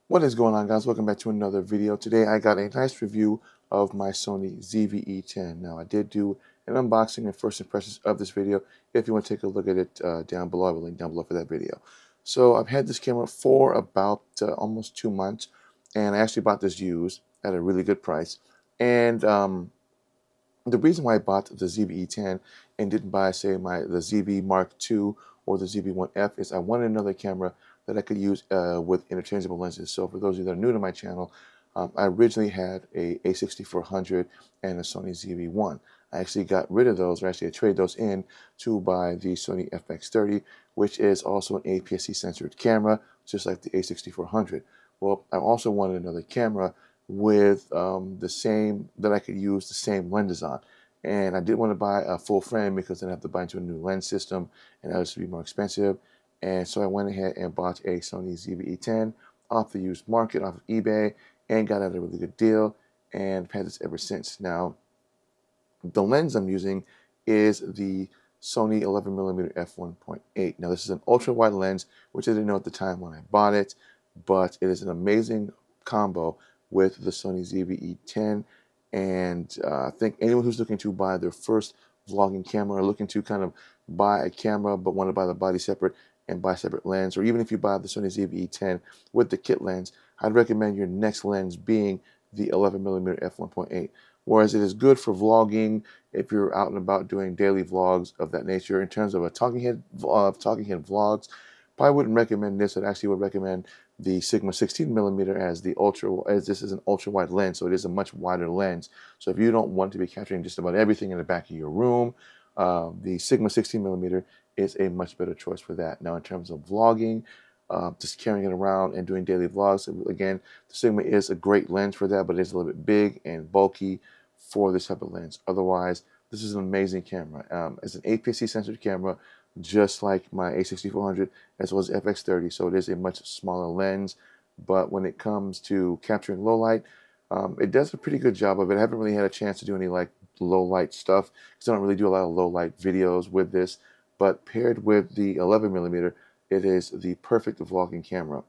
What is going on, guys? Welcome back to another video. Today I got a nice review of my Sony ZV-E10. Now I did do an unboxing and first impressions of this video. If you want to take a look at it down below, I will link down below for that video. So I've had this camera for about almost 2 months, and I actually bought this used at a really good price. And the reason why I bought the ZV-E10 and didn't buy, say, the ZV Mark II or the ZV-1F is I wanted another camera that I could use with interchangeable lenses. So for those of you that are new to my channel, I originally had a A6400 and a Sony ZV-1. I actually got rid of those, or actually I traded those in to buy the Sony FX30, which is also an APS-C censored camera, just like the A6400. Well, I also wanted another camera with the same, that I could use the same lenses on. And I didn't want to buy a full frame because then I have to buy into a new lens system and that would be more expensive. And so I went ahead and bought a Sony ZV-E10 off the used market, off of eBay, and got it at a really good deal, and I've had this ever since. Now, the lens I'm using is the Sony 11mm f1.8. Now, this is an ultra-wide lens, which I didn't know at the time when I bought it, but it is an amazing combo with the Sony ZV-E10, and I think anyone who's looking to buy their first vlogging camera, or looking to kind of buy a camera but want to buy the body separate and buy separate lens, or even if you buy the Sony ZV-E10 with the kit lens, I'd recommend your next lens being the 11mm f1.8. Whereas it is good for vlogging if you're out and about doing daily vlogs of that nature. In terms of a talking head vlogs, probably wouldn't recommend this. I'd actually would recommend the Sigma 16mm as the ultra, as this is an ultra wide lens, so it is a much wider lens. So if you don't want to be capturing just about everything in the back of your room, the Sigma 16mm is a much better choice for that. Now, in terms of vlogging, just carrying it around and doing daily vlogs, again, the Sigma is a great lens for that, but it's a little bit big and bulky for this type of lens. Otherwise, this is an amazing camera. It's an APS-C censored camera, just like my A6400 as well as FX30, so it is a much smaller lens, but when it comes to capturing low light, it does a pretty good job of it. I haven't really had a chance to do any like low light stuff because I don't really do a lot of low light videos with this, but paired with the 11mm, it is the perfect vlogging camera.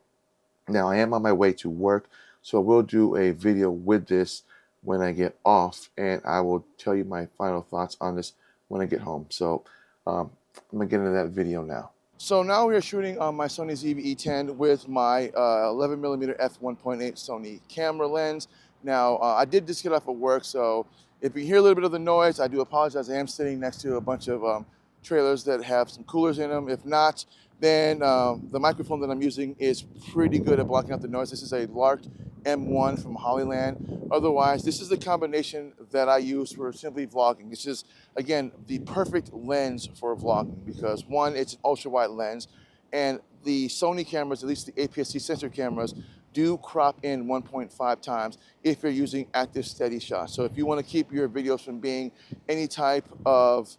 Now, I am on my way to work, so I will do a video with this when I get off, and I will tell you my final thoughts on this when I get home. So I'm going to get into that video now. So now we are shooting on my Sony ZV-E10 with my 11mm f1.8 Sony camera lens. Now, I did just get off of work, so if you hear a little bit of the noise, I do apologize. I am sitting next to a bunch of trailers that have some coolers in them. If not, then the microphone that I'm using is pretty good at blocking out the noise. This is a Lark M1 from Hollyland. Otherwise, this is the combination that I use for simply vlogging. This is, again, the perfect lens for vlogging because, one, it's an ultra-wide lens, and the Sony cameras, at least the APS-C sensor cameras, do crop in 1.5 times if you're using active steady shots. So if you want to keep your videos from being any type of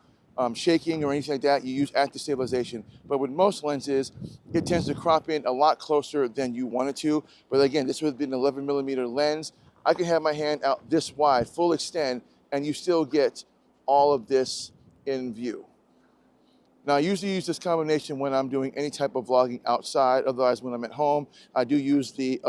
shaking or anything like that, you use active stabilization. But with most lenses, it tends to crop in a lot closer than you want it to. But again, this would be an 11mm lens. I can have my hand out this wide, full extend, and you still get all of this in view. Now, I usually use this combination when I'm doing any type of vlogging outside. Otherwise, when I'm at home, I do use the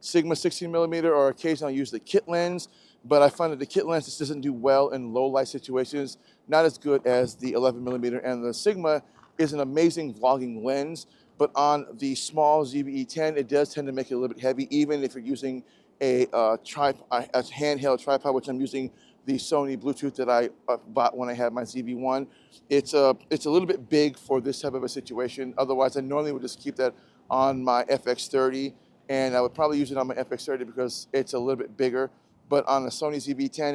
Sigma 16mm, or occasionally I'll use the kit lens. But I find that the kit lens just doesn't do well in low light situations, not as good as the 11mm. And the Sigma is an amazing vlogging lens, but on the small ZV-E10, it does tend to make it a little bit heavy, even if you're using a handheld tripod, which I'm using the Sony Bluetooth that I bought when I had my ZV-1. It's a little bit big for this type of a situation. Otherwise, I normally would just keep that on my FX30, and I would probably use it on my FX30 because it's a little bit bigger. But on a Sony ZV-10,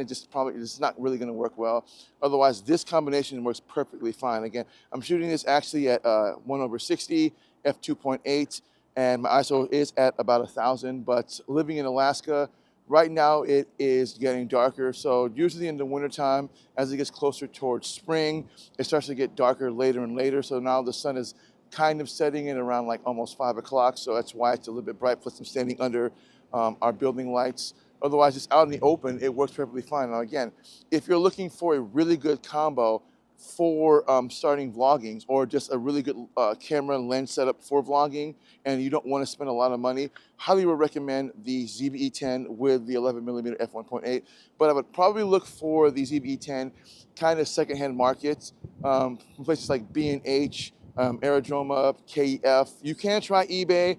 it's not really going to work well. Otherwise, this combination works perfectly fine. Again, I'm shooting this actually at 1/60, f2.8, and my ISO is at about 1,000. But living in Alaska, right now it is getting darker. So usually in the wintertime, as it gets closer towards spring, it starts to get darker later and later. So now the sun is kind of setting in around like almost 5 o'clock. So that's why it's a little bit bright, plus I'm standing under our building lights. Otherwise, just out in the open, it works perfectly fine. Now, again, if you're looking for a really good combo for starting vlogging, or just a really good camera lens setup for vlogging, and you don't want to spend a lot of money, highly would recommend the ZV-E10 with the 11mm f1.8. But I would probably look for the ZV-E10 kind of secondhand markets, from places like B&H, Aerodroma, KEF. You can try eBay.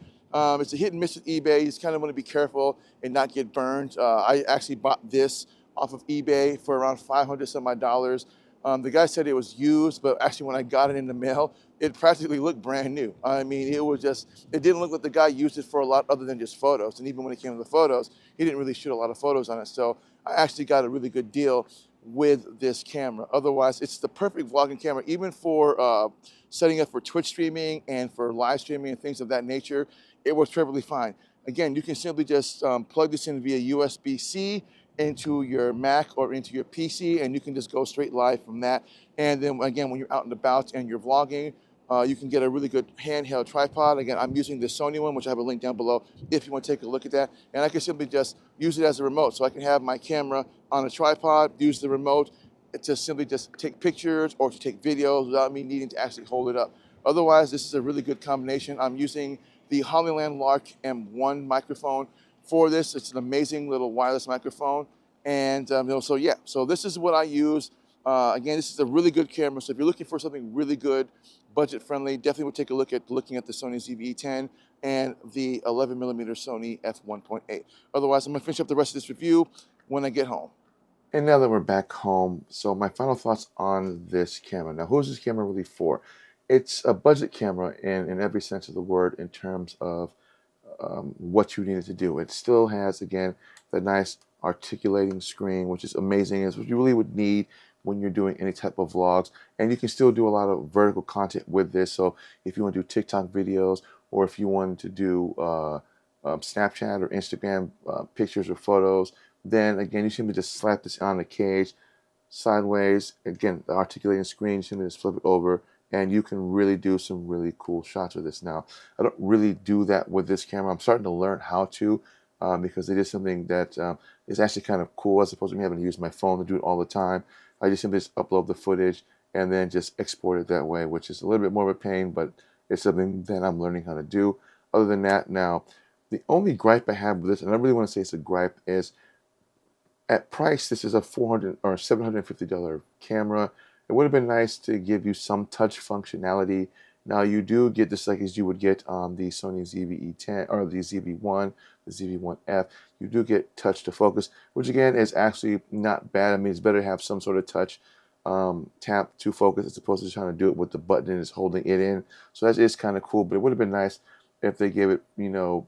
It's a hit and miss with eBay. You just kind of want to be careful and not get burned. I actually bought this off of eBay for around 500 some odd dollars. The guy said it was used, but actually when I got it in the mail, it practically looked brand new. I mean, it didn't look like the guy used it for a lot other than just photos. And even when it came to the photos, he didn't really shoot a lot of photos on it. So I actually got a really good deal with this camera. Otherwise, it's the perfect vlogging camera, even for setting up for Twitch streaming and for live streaming and things of that nature. It works perfectly fine. Again, you can simply just plug this in via USB-C into your Mac or into your PC, and you can just go straight live from that. And then again, when you're out and about and you're vlogging, you can get a really good handheld tripod. Again, I'm using the Sony one, which I have a link down below if you want to take a look at that. And I can simply just use it as a remote. So I can have my camera on a tripod, use the remote to simply just take pictures or to take videos without me needing to actually hold it up. Otherwise, this is a really good combination. I'm using the Hollyland Lark M1 microphone for this. It's an amazing little wireless microphone. And so yeah, so this is what I use. Again, this is a really good camera. So if you're looking for something really good, budget friendly, definitely would take a look at looking at the Sony ZV-E10 and the 11mm Sony f1.8. Otherwise, I'm gonna finish up the rest of this review when I get home. And now that we're back home, so my final thoughts on this camera. Now, who's this camera really for? It's a budget camera in every sense of the word in terms of what you need it to do. It still has, again, the nice articulating screen, which is amazing. It's what you really would need when you're doing any type of vlogs. And you can still do a lot of vertical content with this. So if you want to do TikTok videos, or if you want to do Snapchat or Instagram pictures or photos, then again, you simply just slap this on the cage sideways. Again, the articulating screen, you simply just flip it over, and you can really do some really cool shots with this. Now, I don't really do that with this camera. I'm starting to learn how to, because it is something that is actually kind of cool, as opposed to me having to use my phone to do it all the time. I just simply just upload the footage and then just export it that way, which is a little bit more of a pain, but it's something that I'm learning how to do. Other than that, now, the only gripe I have with this, and I really want to say it's a gripe, is at price, this is a $400 or $750 camera. It would have been nice to give you some touch functionality. Now, you do get this like as you would get on the Sony ZV-E10 or the ZV-1, the ZV-1F. You do get touch to focus, which again is actually not bad. I mean, it's better to have some sort of touch tap to focus as opposed to trying to do it with the button and just holding it in. So that is kind of cool, but it would have been nice if they gave it, you know,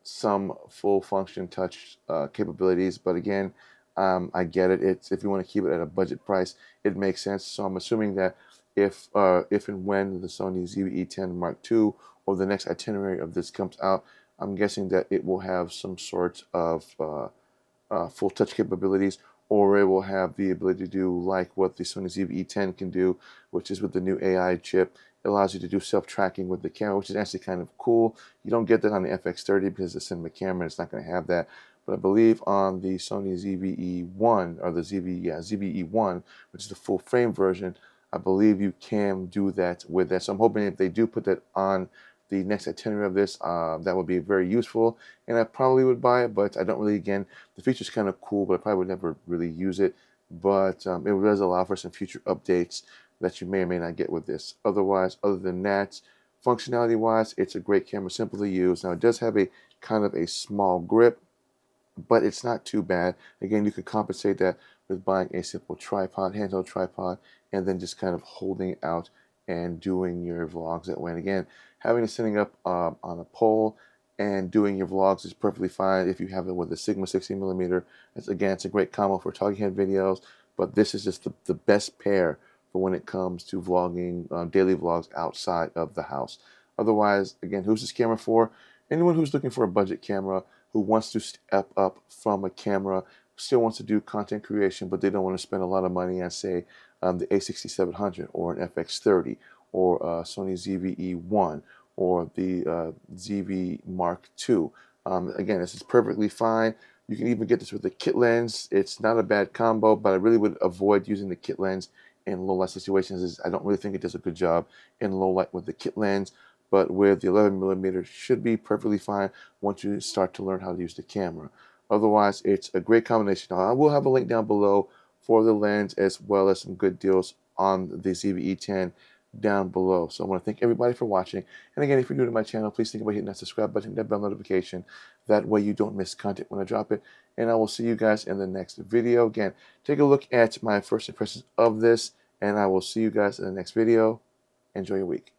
some full function touch capabilities. But again, I get it. It's, if you want to keep it at a budget price, it makes sense. So I'm assuming that if and when the Sony ZV-E10 Mark II or the next itinerary of this comes out, I'm guessing that it will have some sort of full touch capabilities, or it will have the ability to do like what the Sony ZV-E10 can do, which is with the new AI chip. It allows you to do self-tracking with the camera, which is actually kind of cool. You don't get that on the FX30 because it's a cinema camera. It's not going to have that. But I believe on the Sony ZV-E1, or the ZV-E1, which is the full frame version, I believe you can do that with that. So I'm hoping if they do put that on the next itinerary of this, that would be very useful, and I probably would buy it. But I don't really, again, the feature's kind of cool, but I probably would never really use it. But it does allow for some future updates that you may or may not get with this. Otherwise, other than that, functionality-wise, it's a great camera, simple to use. Now, it does have a kind of a small grip, but it's not too bad. Again, you could compensate that with buying a simple tripod, handheld tripod, and then just kind of holding it out and doing your vlogs that way. And again, having it sitting up on a pole and doing your vlogs is perfectly fine if you have it with a Sigma 60mm. Again, it's a great combo for talking head videos, but this is just the best pair for when it comes to vlogging, daily vlogs outside of the house. Otherwise, again, who's this camera for? Anyone who's looking for a budget camera, who wants to step up from a camera, still wants to do content creation, but they don't want to spend a lot of money on, say, the a6700 or an FX30 or Sony ZV-E1 or the ZV Mark II. Again, this is perfectly fine. You can even get this with the kit lens. It's not a bad combo, but I really would avoid using the kit lens in low light situations is I don't really think it does a good job in low light with the kit lens, but with the 11mm should be perfectly fine once you start to learn how to use the camera. Otherwise, it's a great combination. Now, I will have a link down below for the lens as well as some good deals on the ZV-E10 down below. So I want to thank everybody for watching. And again, if you're new to my channel, please think about hitting that subscribe button, that bell notification. That way you don't miss content when I drop it. And I will see you guys in the next video. Again, take a look at my first impressions of this, and I will see you guys in the next video. Enjoy your week.